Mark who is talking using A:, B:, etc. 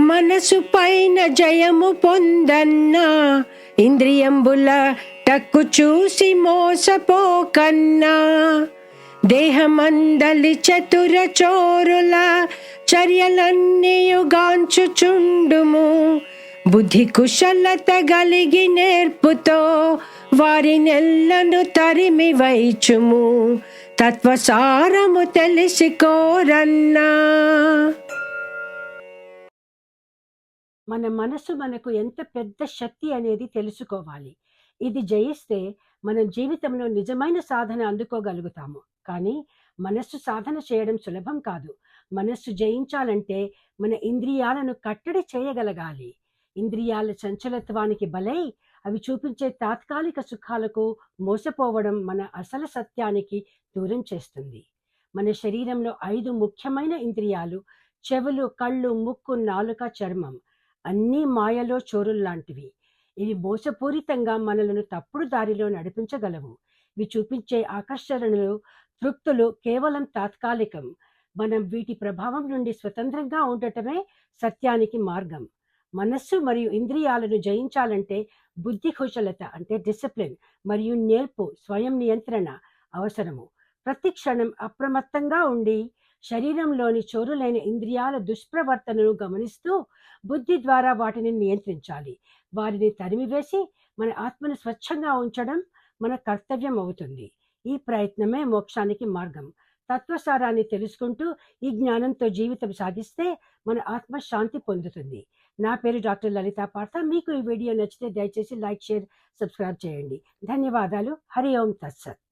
A: మనసు పైన జయము పొందన్నా, ఇంద్రియంబుల టక్కు చూసి మోసపోకన్నా. దేహమందలి చతుర చోరుల చర్యలన్నీయుగాంచుచుండుము. బుద్ధి కుశలత గలిగి నేర్పుతో వారినెల్లను తరిమి వైచుము. తత్వసారము తెలిసి కోరన్నా.
B: మన మనసు మనకు ఎంత పెద్ద శక్తి అనేది తెలుసుకోవాలి. ఇది జయిస్తే మనం జీవితంలో నిజమైన సాధన అందుకోగలుగుతాము. కానీ మనస్సు సాధన చేయడం సులభం కాదు. మనస్సు జయించాలంటే మన ఇంద్రియాలను కట్టడి చేయగలగాలి. ఇంద్రియాల చంచలత్వానికి బలై అవి చూపించే తాత్కాలిక సుఖాలకు మోసపోవడం మన అసలు సత్యానికి దూరం చేస్తుంది. మన శరీరంలో 5 ముఖ్యమైన ఇంద్రియాలు: చెవులు, కళ్ళు, ముక్కు, నాలుక, చర్మం. అన్నీ మాయలో చోరుల్లాంటివి. ఇవి మోసపూరితంగా మనలను తప్పుడు దారిలో నడిపించగలవు. ఇవి చూపించే ఆకర్షణలు, తృప్తులు కేవలం తాత్కాలికం. మనం వీటి ప్రభావం నుండి స్వతంత్రంగా ఉండటమే సత్యానికి మార్గం. మనస్సు మరియు ఇంద్రియాలను జయించాలంటే బుద్ధి కుశలత అంటే డిసిప్లిన్ మరియు నేర్పు, స్వయం నియంత్రణ అవసరము. ప్రతి క్షణం అప్రమత్తంగా ఉండి శరీరంలోని చోరులైన ఇంద్రియాల దుష్ప్రవర్తనను గమనిస్తూ బుద్ధి ద్వారా వాటిని నియంత్రించాలి. వారిని తరిమివేసి మన ఆత్మను స్వచ్ఛంగా ఉంచడం మన కర్తవ్యం అవుతుంది. ఈ ప్రయత్నమే మోక్షానికి మార్గం. తత్వసారాన్ని తెలుసుకుంటూ ఈ జ్ఞానంతో జీవితం సాగిస్తే మన ఆత్మ శాంతి పొందుతుంది. నా పేరు డాక్టర్ లలితా పార్థ. మీకు ఈ వీడియో నచ్చితే దయచేసి లైక్, షేర్, సబ్స్క్రైబ్ చేయండి. ధన్యవాదాలు. హరి ఓం తత్సత్.